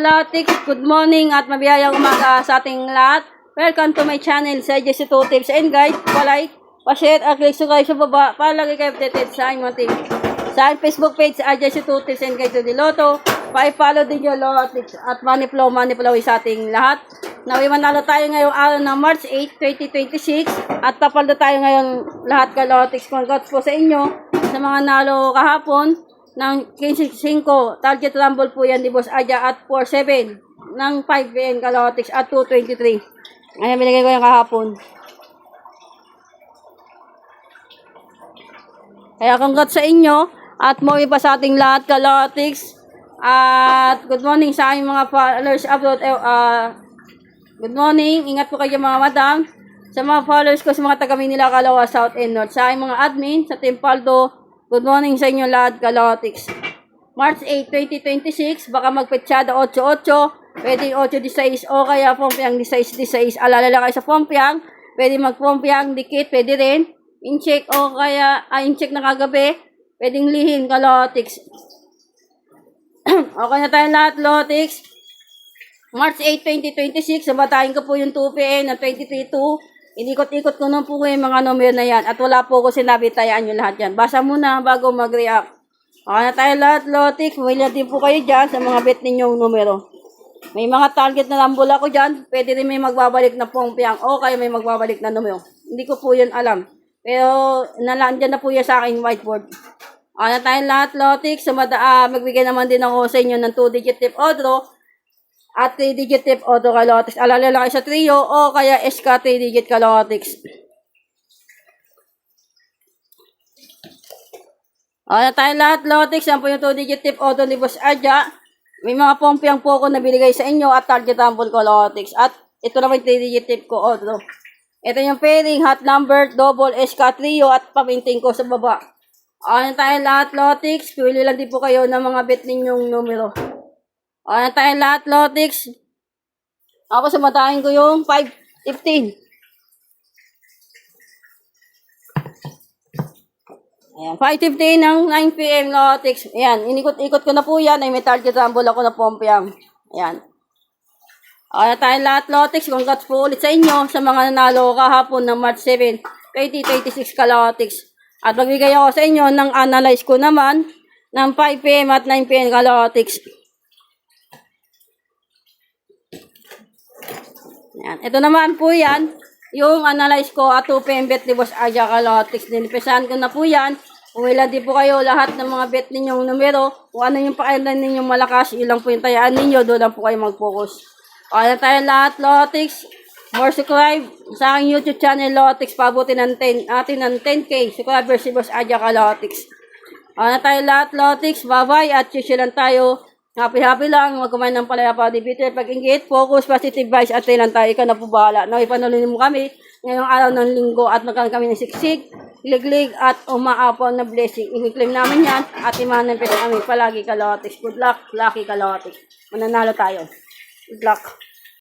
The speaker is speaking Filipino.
Kalotics, good morning at mabiyayang umaga sa ating lahat. Welcome to my channel, sa Jesse 2 Tips and Guide. Pa-like, pa-share at click subscribe sa baba para lagi kayo updated sa aking sa Facebook page sa Jesse 2 Tips and Guide to the Lotto. Pa-follow din yung Kalotics at money flow sa ating lahat. Nawi manalo tayo ngayong araw ng March 8, 2026 at tapaldo tayo ngayon lahat Kalotics. Congrats po sa inyo sa mga nalo kahapon ng 15-5, target rumble po yan ni Boss Aja at 4-7 ng 5 PM Kalotics at 223. Ngayon binigay ko yung kahapon. Kaya congrats sa inyo at muli pa sa ating lahat Kalotics. At good morning sa aming mga followers abroad. Good morning, ingat po kayo mga madam. Sa mga followers ko sa mga taga Manila, Kalawa, South and North. Sa aming mga admin, sa Team Paldo, good morning sa inyo lahat, Kalotics. March 8, 2026, baka magpetsada 8-8, pwede 8-16 o kaya pompiang 16-16. Alala lang kayo sa pompiang, pwede magpompiang dikit, pwede rin. In-check o kaya, in-check na kagabi, pwedeng lihin, Kalotics. Okay na tayo lahat, Kalotics. March 8, 2026, sabatahin ko po yung 2 PM na 23-2. Inikot-ikot ko nun po yung mga numero na yan. At wala po ko sinabi, tayaan nyo lahat yan. Basa muna bago mag-react. Okay na tayo lahat, Kalotics. Pumili din po kayo dyan sa mga bet ninyong numero. May mga target na lambol ako dyan. Pwede rin may magbabalik na pongpiang o kaya may magbabalik na numero. Hindi ko po yun alam. Pero nalandyan na po yan sa aking whiteboard. Okay na tayo lahat, Kalotics. Magbigay naman din ako sa inyo ng 2-digit tip auto at 3-digit tip auto, Kalotics. Alala lang kayo sa trio o kaya SK 3-digit, Kalotics. Okay na tayo lahat, Kalotics. Yan po yung 2-digit tip auto ni Boss Aja. May mga pompiang po ko na binigay sa inyo at target rumble, Kalotics. At ito naman yung 3-digit tip ko auto. Ito yung pairing, hot number, double, SK trio at paminting ko sa baba. Okay na tayo lahat, Kalotics. Pili lang din po kayo ng mga bet ninyong numero. Okay na tayo lahat, Kalotics. Ako sumatahin ko yung 5-15. Ayan, 5:15 ng 9 PM, Kalotics. Ayan, inikot-ikot ko na po yan. Ay may target rumble ako na pompiang. Ayan. Okay na tayo lahat, Kalotics. Congrats po ulit sa inyo sa mga nanalo kahapon ng March 7, 2026, Kalotics. At magbigay ako sa inyo ng analyze ko naman ng 5 PM at 9 PM, Kalotics. Ayan. Ito naman po yan, yung analyze ko at 2 PM bet ni Boss Aja, Kalotics. Dinipesahan ko na po yan. Umila din po kayo lahat ng mga bet ninyong numero. Kung ano yung pakailan ninyong malakas, ilang po yung tayaan ninyo, doon lang po kayo mag-focus. Okay na tayo lahat, Kalotics. More subscribe sa aking YouTube channel, Kalotics. Pabuti natin ng 10K subscribers si Boss Aja, Kalotics. Okay na tayo lahat, Kalotics. Bye-bye at chill lang tayo. Happy lang, magkumain ng palaya pa, di bitter, pag-ingit, focus, positive vibes, at lang tayo, ikaw na po bahala. Ipanuloy mo kami ngayong araw ng linggo at magkaroon kami ng siksik, liglig, at umaapaw na blessing. I-claim namin yan at imanan pa namin palagi, Kalotics. Good luck, lucky Kalotics. Mananalo tayo. Good luck.